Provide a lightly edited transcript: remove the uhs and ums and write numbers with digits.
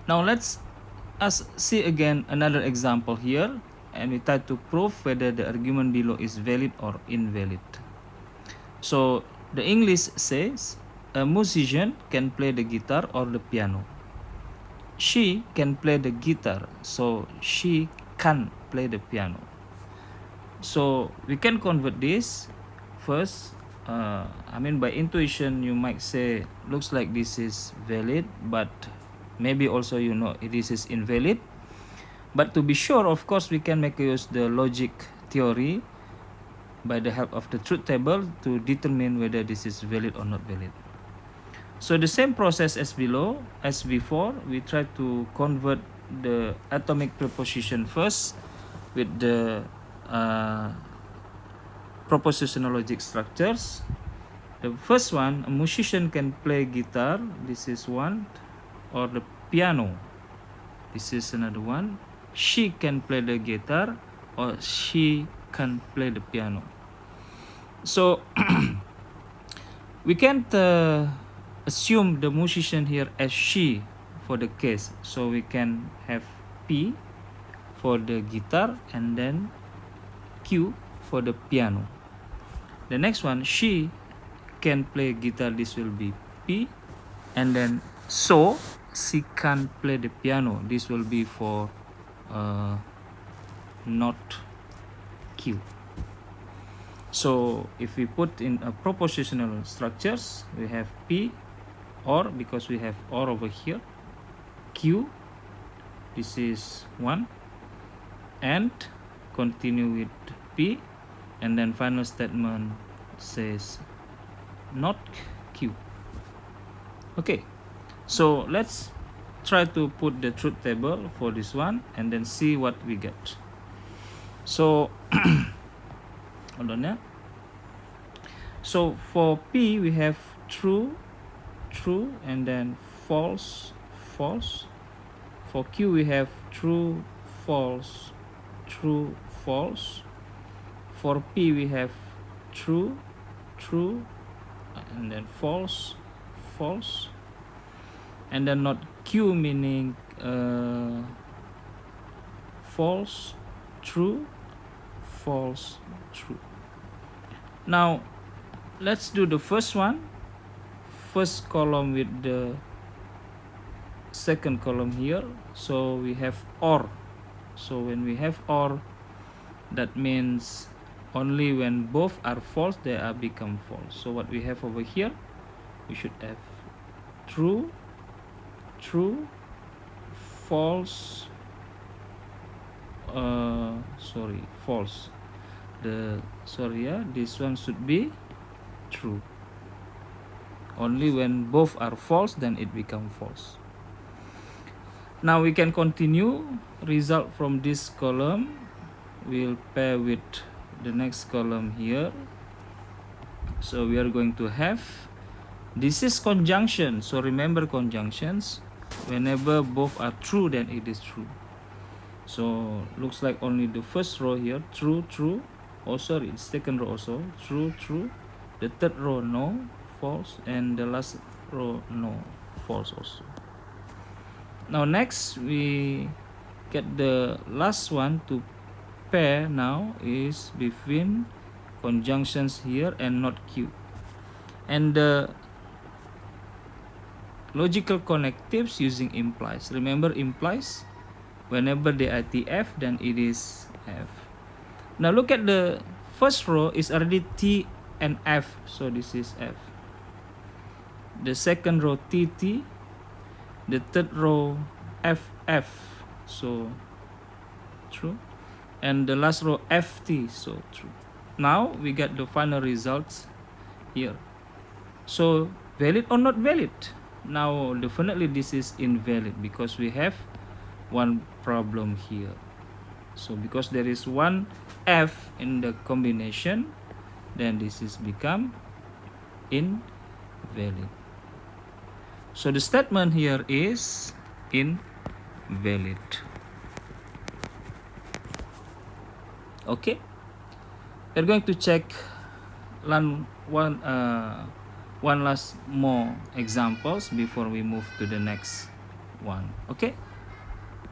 Now let's us see again another example here, and we try to prove whether the argument below is valid or invalid. So the English says a musician can play the guitar or the piano. She can play the guitar, so she can play the piano. So we can convert this first. By intuition, you might say looks like this is valid, but maybe also this is invalid. But to be sure, of course, we can make use the logic theory by the help of the truth table to determine whether this is valid or not valid. So the same process as below, as before, we try to convert the atomic preposition first with the propositional logic structures. The first one, a musician can play guitar, this is one, or the piano, this is another one. She can play the guitar, or she can play the piano. So we can't assume the musician here as she for the case. So we can have P for the guitar and then Q for the piano. The next one, she can play guitar, this will be P, and then so she can play the piano, this will be for not Q. So if we put in a propositional structures, we have P, or because we have or over here, Q, this is 1, and continue with P, and then final statement says not Q. Okay, so let's try to put the truth table for this one and then see what we get. So hold on, yeah. So for P we have true, true, and then false, false. For Q we have true, false, true, false. For P we have true, true, and then false, false, and then not Q, meaning false, true, false, true. Now let's do the first one, first column with the second column here. So we have or. So when we have or, that means only when both are false they are become false. So what we have over here, we should have true, true, false, false. This one should be true. Only when both are false then it becomes false. Now we can continue. Result from this column will pair with the next column here. So we are going to have, this is conjunction, so remember conjunctions, whenever both are true then it is true. So looks like only the first row here, true, true, second row also true, true, the third row no, false, and the last row no, false also. Now next we get the last one to pair now is between conjunctions here and not Q, and the logical connectives using implies. Remember implies, whenever they are TF then it is F. Now look at the first row is already T and F, so this is F. The second row TT, the third row FF, so true, and the last row FT, so true. Now we get the final results here. So valid or not valid? Now definitely this is invalid because we have one problem here. So because there is one F in the combination, then this is become invalid. So the statement here is invalid. Okay, we're going to check one last more examples before we move to the next 1. Okay.